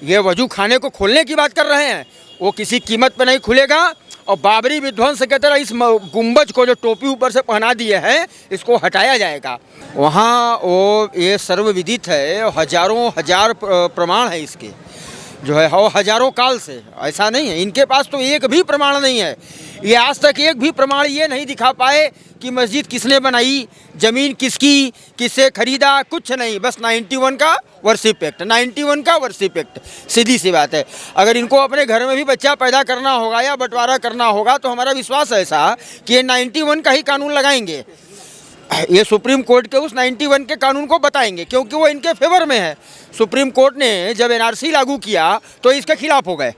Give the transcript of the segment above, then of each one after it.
ये वजू खाने को खोलने की बात कर रहे हैं, वो किसी कीमत पर नहीं खुलेगा। और बाबरी विध्वंस की तरह इस गुंबज को जो टोपी ऊपर से पहना दिए हैं, इसको हटाया जाएगा। वहाँ वो ये सर्वविदित है, हजारों हजार प्रमाण है इसके जो है, वो हजारों काल से। ऐसा नहीं है, इनके पास तो एक भी प्रमाण नहीं है। ये आज तक एक भी प्रमाण ये नहीं दिखा पाए कि मस्जिद किसने बनाई, ज़मीन किसकी, किससे खरीदा, कुछ नहीं। बस 91 का वर्शिप एक्ट, 91 का वर्शिप एक्ट, सीधी सी बात है। अगर इनको अपने घर में भी बच्चा पैदा करना होगा या बंटवारा करना होगा तो हमारा विश्वास है ऐसा कि ये 91 का ही कानून लगाएंगे। ये सुप्रीम कोर्ट के उस 91 के कानून को बताएंगे, क्योंकि वो इनके फेवर में है। सुप्रीम कोर्ट ने जब एनआरसी लागू किया तो इसके खिलाफ हो गए,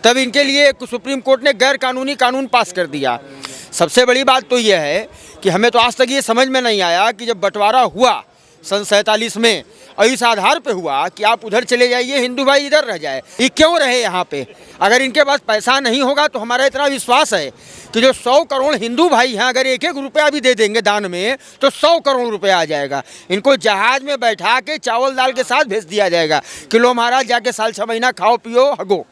तब इनके लिए सुप्रीम कोर्ट ने गैर कानूनी कानून पास कर दिया। सबसे बड़ी बात तो यह है कि हमें तो आज तक ये समझ में नहीं आया कि जब बंटवारा हुआ सन 47 में, और इस आधार पे हुआ कि आप उधर चले जाइए, हिंदू भाई इधर रह जाए, ये क्यों रहे यहाँ पे? अगर इनके पास पैसा नहीं होगा तो हमारा इतना विश्वास है कि जो 100 करोड़ हिंदू भाई हैं, अगर एक एक रुपया भी दे देंगे दान में तो 100 करोड़ रुपया आ जाएगा। इनको जहाज में बैठा के चावल दाल के साथ भेज दिया जाएगा कि लो महाराज जाके साल 6 महीना खाओ पियो हगो।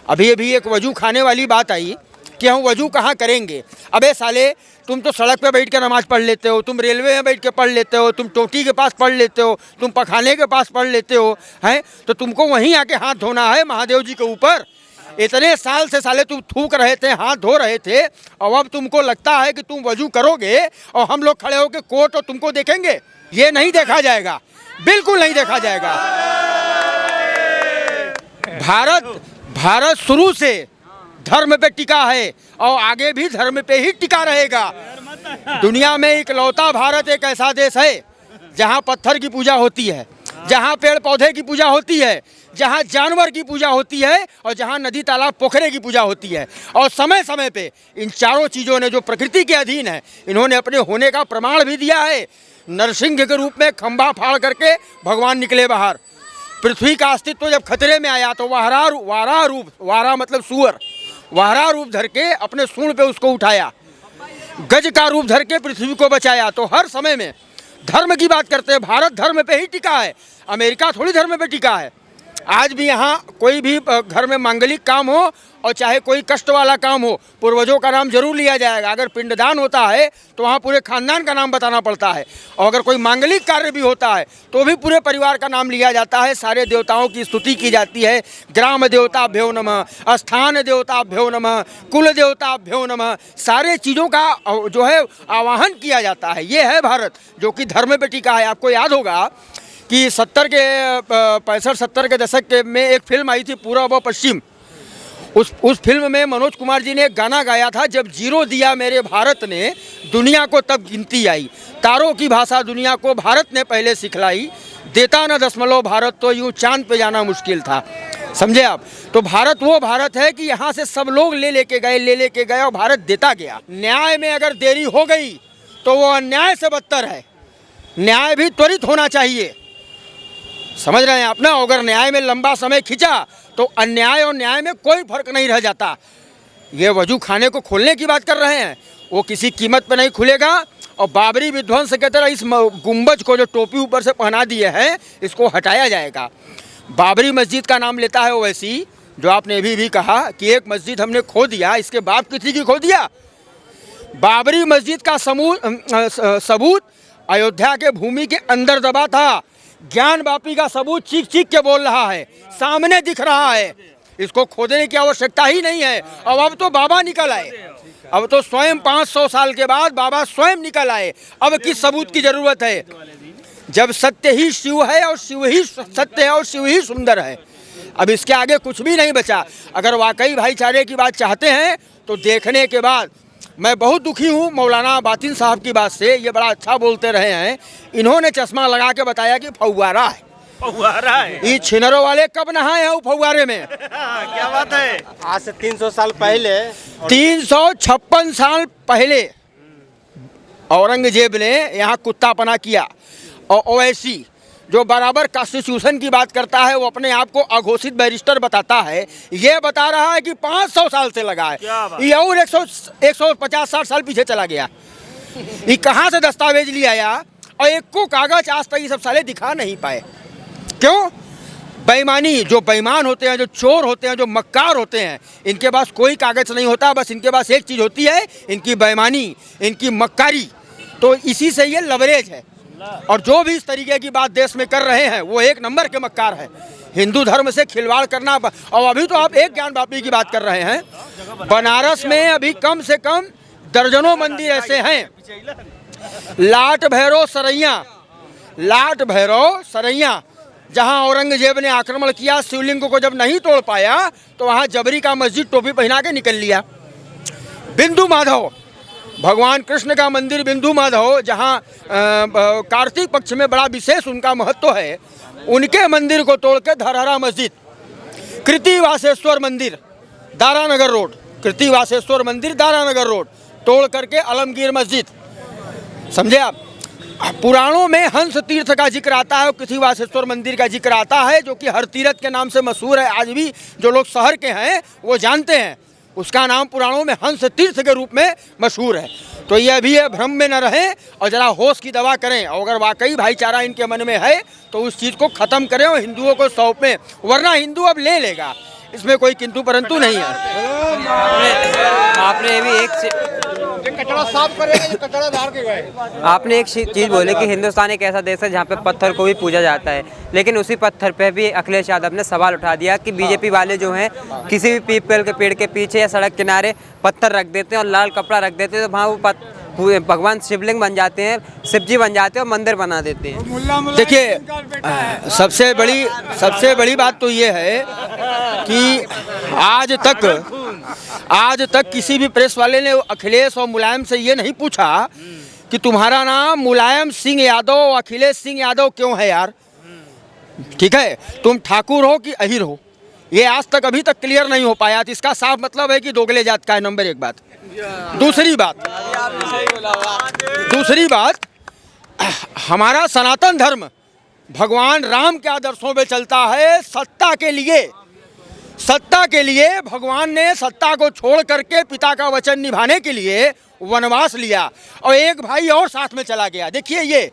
अभी एक वजू खाने वाली बात आई कि हम वजू कहाँ करेंगे। अबे साले, तुम तो सड़क पे बैठ के नमाज़ पढ़ लेते हो, तुम रेलवे में बैठ के पढ़ लेते हो, तुम टोटी के पास पढ़ लेते हो, तुम पखाने के पास पढ़ लेते हो, हैं? तो तुमको वहीं आके हाथ धोना है महादेव जी के ऊपर। इतने साल से साले तुम थूक रहे थे, हाथ धो रहे थे, और अब तुमको लगता है कि तुम वजू करोगे और हम लोग खड़े होकर कोर्ट और तुमको देखेंगे? ये नहीं देखा जाएगा, बिल्कुल नहीं देखा जाएगा। भारत शुरू से धर्म पे टिका है और आगे भी धर्म पे ही टिका रहेगा। दुनिया में इकलौता भारत एक ऐसा देश है जहाँ पत्थर की पूजा होती है, जहाँ पेड़ पौधे की पूजा होती है, जहाँ जानवर की पूजा होती है और जहाँ नदी तालाब पोखरे की पूजा होती है। और समय समय पे इन चारों चीज़ों ने जो प्रकृति के अधीन है, इन्होंने अपने होने का प्रमाण भी दिया है। नरसिंह के रूप में खंभा फाड़ करके भगवान निकले बाहर। पृथ्वी का अस्तित्व जब खतरे में आया तो वारा मतलब सुअर, वारा रूप धर के अपने सूंड पे उसको उठाया, गज का रूप धर के पृथ्वी को बचाया। तो हर समय में धर्म की बात करते हैं। भारत धर्म पे ही टिका है, अमेरिका थोड़ी धर्म पे टिका है। आज भी यहाँ कोई भी घर में मांगलिक काम हो और चाहे कोई कष्ट वाला काम हो, पूर्वजों का नाम जरूर लिया जाएगा। अगर पिंडदान होता है तो वहाँ पूरे खानदान का नाम बताना पड़ता है, और अगर कोई मांगलिक कार्य भी होता है तो भी पूरे परिवार का नाम लिया जाता है। सारे देवताओं की स्तुति की जाती है। ग्राम देवताभ्यो नमः, स्थान देवताभ्यो नमः, कुल देवताभ्यो नमः, सारे चीज़ों का जो है आवाहन किया जाता है। ये है भारत जो कि धर्म पे टिका है। आपको याद होगा कि 65-70 के दशक में एक फिल्म आई थी पूरब और पश्चिम। उस फिल्म में मनोज कुमार जी ने एक गाना गाया था, जब जीरो दिया मेरे भारत ने दुनिया को तब गिनती आई, तारों की भाषा दुनिया को भारत ने पहले सिखलाई, देता न दशमलव भारत तो यूं चांद पे जाना मुश्किल था। समझे आप? तो भारत वो भारत है कि यहाँ से सब लोग ले लेके गए और भारत देता गया। न्याय में अगर देरी हो गई तो वो अन्याय से बदतर है। न्याय भी त्वरित होना चाहिए, समझ रहे हैं आप ना? अगर न्याय में लंबा समय खिंचा तो अन्याय और न्याय में कोई फर्क नहीं रह जाता। ये वजू खाने को खोलने की बात कर रहे हैं, वो किसी कीमत पे नहीं खुलेगा। और बाबरी विध्वंस की तरह इस गुंबज को जो टोपी ऊपर से पहना दिए हैं, इसको हटाया जाएगा। बाबरी मस्जिद का नाम लेता है ओवैसी, जो आपने भी कहा कि एक मस्जिद हमने खो दिया, इसके बाप किसी की खो दिया। बाबरी मस्जिद का सबूत अयोध्या के भूमि के अंदर दबा था। ज्ञान वापी का सबूत चीख चीख के बोल रहा है, सामने दिख रहा है। इसको खोदने की आवश्यकता ही नहीं है। और अब तो बाबा निकल आए, अब तो स्वयं 500 साल के बाद बाबा स्वयं निकल आए। अब किस सबूत की जरूरत है? जब सत्य ही शिव है और शिव ही सत्य है और शिव ही सुंदर है, अब इसके आगे कुछ भी नहीं बचा। अगर वाकई भाईचारे की बात चाहते हैं तो देखने के बाद मैं बहुत दुखी हूँ मौलाना बातिन साहब की बात से। ये बड़ा अच्छा बोलते रहे हैं, इन्होंने चश्मा लगा के बताया कि फव्वारा है। फव्वारा है? ये छिनरों वाले कब नहाए हैं फव्वारे में? क्या बात है? आज से 300 साल पहले, 356 साल पहले औरंगजेब ने यहाँ कुत्तापना किया। और ओवैसी जो बराबर कॉन्स्टिट्यूशन की बात करता है, वो अपने आप को अघोषित बैरिस्टर बताता है, ये बता रहा है कि 500 साल से लगा है। ये और 150-60 साल पीछे चला गया। ये कहाँ से दस्तावेज ले आया? और एक को कागज आज तक ये सब साले दिखा नहीं पाए। क्यों? बेईमानी, जो बेईमान होते हैं, जो चोर होते हैं, जो मक्कार होते हैं, इनके पास कोई कागज़ नहीं होता, बस इनके पास एक चीज़ होती है, इनकी बेईमानी, इनकी मक्कारी। तो इसी से ये लवरेज है। और जो भी इस तरीके की बात देश में कर रहे हैं वो एक नंबर के मक्कार हैं। हिंदू धर्म से खिलवाड़ करना। और अभी तो आप एक ज्ञानवापी की बात कर रहे हैं, बनारस में अभी कम से कम दर्जनों मंदिर ऐसे हैं, लाट भैरव सरैया, जहां औरंगजेब ने आक्रमण किया, शिवलिंग को जब नहीं तोड़ पाया तो वहां जबरी का मस्जिद टोपी पहना के निकल लिया। बिंदु माधव, भगवान कृष्ण का मंदिर बिंदु माधव, जहाँ कार्तिक पक्ष में बड़ा विशेष उनका महत्व है, उनके मंदिर को तोड़ के धरहरा मस्जिद, कृतिवासेश्वर मंदिर दारानगर रोड, कृतिवासेश्वर मंदिर दारानगर रोड तोड़ करके आलमगीर मस्जिद। समझे आप? पुराणों में हंस तीर्थ का जिक्र आता है, कृतिवासेश्वर मंदिर का जिक्र आता है, जो कि हर तीर्थ के नाम से मशहूर है। आज भी जो लोग शहर के हैं वो जानते हैं, उसका नाम पुराणों में हंस तीर्थ के रूप में मशहूर है। तो ये अभी ये भ्रम में न रहें और ज़रा होश की दवा करें, और अगर वाकई भाईचारा इनके मन में है तो उस चीज़ को ख़त्म करें और हिंदुओं को सौंपें, वरना हिंदू अब ले लेगा, इसमें कोई किंतु परंतु नहीं है। आपने ये भी एक कचरा साफ करेगा, कचरा बाहर के गए। आपने एक चीज़ बोली कि हिंदुस्तान एक ऐसा देश है जहाँ पे पत्थर को भी पूजा जाता है, लेकिन उसी पत्थर पे भी अखिलेश यादव ने सवाल उठा दिया कि बीजेपी वाले जो हैं किसी भी पीपल के पेड़ के पीछे या सड़क किनारे पत्थर रख देते हैं और लाल कपड़ा रख देते हैं, तो वहाँ वो भगवान शिवलिंग बन जाते हैं, शिवजी बन जाते हैं और मंदिर बना देते हैं। देखिए, सबसे बड़ी बात तो ये है कि आज तक किसी भी प्रेस वाले ने अखिलेश और मुलायम से ये नहीं पूछा कि तुम्हारा नाम मुलायम सिंह यादव और अखिलेश सिंह यादव क्यों है यार। ठीक है, तुम ठाकुर हो कि अहिर हो, ये आज तक अभी तक क्लियर नहीं हो पाया। तो इसका साफ मतलब है कि दोगले जात का है, नंबर एक बात। दूसरी बात, हमारा सनातन धर्म भगवान राम के आदर्शों पे चलता है। सत्ता के लिए भगवान ने सत्ता को छोड़ करके पिता का वचन निभाने के लिए वनवास लिया और एक भाई और साथ में चला गया। देखिए, ये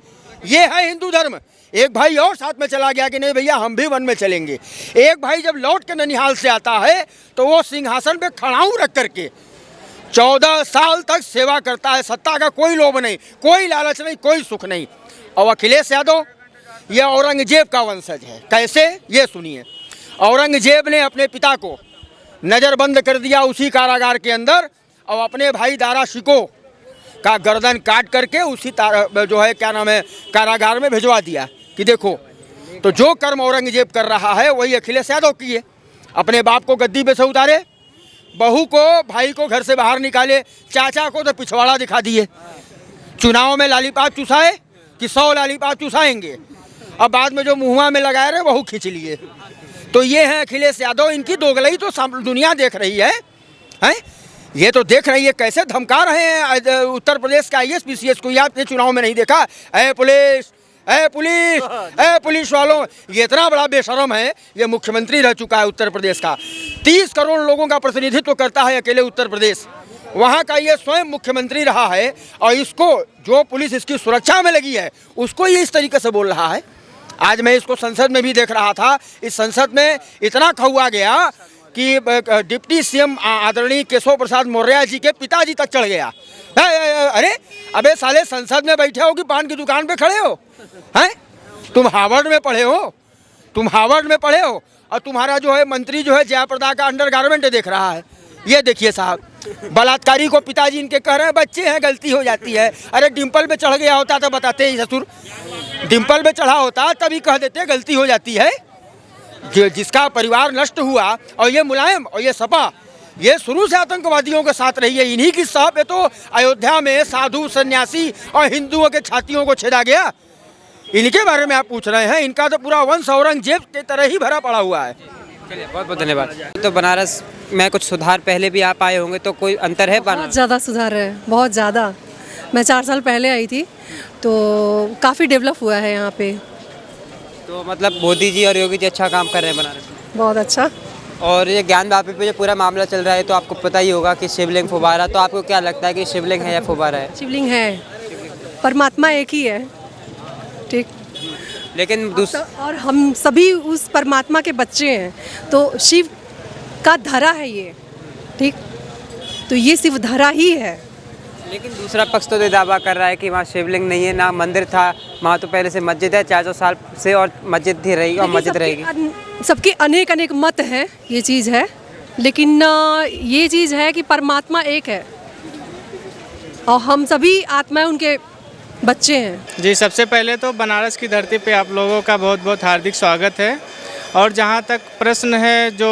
है हिंदू धर्म। एक भाई और साथ में चला गया कि नहीं भैया हम भी वन में चलेंगे। एक भाई जब लौट के ननिहाल से आता है तो वो सिंहासन पे खड़ाऊ रख करके 14 साल तक सेवा करता है। सत्ता का कोई लोभ नहीं, कोई लालच नहीं, कोई सुख नहीं। और अखिलेश यादव ये औरंगजेब का वंशज है। कैसे, ये सुनिए। औरंगजेब ने अपने पिता को नज़रबंद कर दिया उसी कारागार के अंदर और अपने भाई दारा शिको का गर्दन काट करके उसी जो है क्या नाम है कारागार में भिजवा दिया कि देखो। तो जो कर्म औरंगजेब कर रहा है वही अखिलेश यादव किए। अपने बाप को गद्दी पे से उतारे, बहू को भाई को घर से बाहर निकाले, चाचा को तो पिछवाड़ा दिखा दिए, चुनाव में लालीपाप चुसाए कि 100 लालीपाप चुसाएंगे, अब बाद में जो मुँह में लगाए रहे वह खींच लिए। तो ये है अखिलेश यादव। इनकी दोगलई तो दुनिया देख रही है, हैं? ये तो देख रही है कैसे धमका रहे हैं उत्तर प्रदेश का IAS PCS को। आपने चुनाव में नहीं देखा, ए पुलिस वालों, ये इतना बड़ा बेशरम है। ये मुख्यमंत्री रह चुका है उत्तर प्रदेश का, 30 करोड़ लोगों का प्रतिनिधित्व करता है अकेले उत्तर प्रदेश, वहाँ का ये स्वयं मुख्यमंत्री रहा है। और इसको जो पुलिस इसकी सुरक्षा में लगी है उसको ये इस तरीके से बोल रहा है। आज मैं इसको संसद में भी देख रहा था, इस संसद में इतना खौआ गया कि डिप्टी CM आदरणीय केशव प्रसाद मौर्य जी के पिताजी तक चढ़ गया। अरे अबे साले, संसद में बैठे हो कि पान की दुकान पे खड़े हो? हैं? तुम हार्वर्ड में पढ़े हो और तुम्हारा जो है मंत्री जो है जयाप्रदा का अंडरगारमेंट देख रहा है। ये देखिए साहब, बलात्कारी को पिताजी इनके कह रहे हैं बच्चे हैं, गलती हो जाती है। अरे डिम्पल पे चढ़ गया होता तो बताते ही ससुर, डिम्पल पे चढ़ा होता तभी कह देते गलती हो जाती है। जिसका परिवार नष्ट हुआ, और ये मुलायम और ये सपा ये शुरू से आतंकवादियों के साथ रही है। इन्हीं की साहब पे तो अयोध्या में साधु सन्यासी और हिंदुओं के छातियों को छेदा गया। इनके बारे में आप पूछ रहे हैं, इनका तो पूरा वंश औरंगजेब के तरह ही भरा पड़ा हुआ है। चलिए, बहुत बहुत धन्यवाद। तो बनारस में कुछ सुधार पहले भी आप आए होंगे, तो कोई अंतर है? बहुत ज़्यादा सुधार है, बहुत ज़्यादा। मैं 4 साल पहले आई थी तो काफ़ी डेवलप हुआ है यहाँ पे। तो मतलब मोदी जी और योगी जी अच्छा काम कर रहे हैं बनारस में? बहुत अच्छा। और ये ज्ञानवापी पे जो पूरा मामला चल रहा है तो आपको पता ही होगा कि शिवलिंग फुब्बारा, तो आपको क्या लगता है कि शिवलिंग है या फुब्बारा है? शिवलिंग है, परमात्मा एक ही है। ठीक। लेकिन और हम सभी उस परमात्मा के बच्चे हैं, तो शिव का धरा है ये, ठीक, तो ये शिव धरा ही है। लेकिन दूसरा पक्ष तो ये दावा कर रहा है कि वहाँ शिवलिंग नहीं है, ना मंदिर था, वहाँ तो पहले से मस्जिद है 400 साल से, और मस्जिद ही रहेगी और मस्जिद रहेगी। सबके अनेक अनेक मत हैं, ये चीज़ है, लेकिन ये चीज़ है कि परमात्मा एक है और हम सभी आत्माएं उनके बच्चे हैं। जी, सबसे पहले तो बनारस की धरती पे आप लोगों का बहुत बहुत हार्दिक स्वागत है। और जहाँ तक प्रश्न है, जो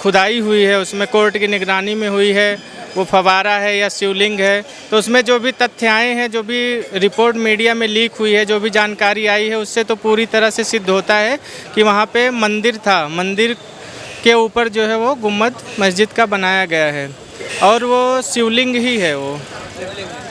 खुदाई हुई है उसमें कोर्ट की निगरानी में हुई है, वो फवारा है या शिवलिंग है, तो उसमें जो भी तथ्य आए हैं, जो भी रिपोर्ट मीडिया में लीक हुई है, जो भी जानकारी आई है, उससे तो पूरी तरह से सिद्ध होता है कि वहाँ पे मंदिर था। मंदिर के ऊपर जो है वो गुम्बद मस्जिद का बनाया गया है और वो शिवलिंग ही है वो।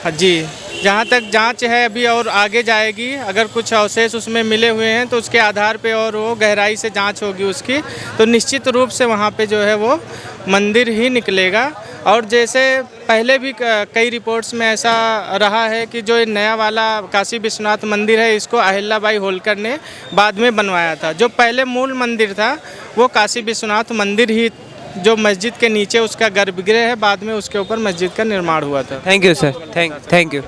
हाँ जी, जहाँ तक जांच है अभी और आगे जाएगी, अगर कुछ अवशेष उसमें मिले हुए हैं तो उसके आधार पे और वो गहराई से जांच होगी उसकी, तो निश्चित रूप से वहाँ पे जो है वो मंदिर ही निकलेगा। और जैसे पहले भी कई रिपोर्ट्स में ऐसा रहा है कि जो नया वाला काशी विश्वनाथ मंदिर है, इसको अहिल्याबाई होलकर ने बाद में बनवाया था। जो पहले मूल मंदिर था वो काशी विश्वनाथ मंदिर ही, जो मस्जिद के नीचे उसका गर्भगृह है, बाद में उसके ऊपर मस्जिद का निर्माण हुआ था। Thank you sir, thank you.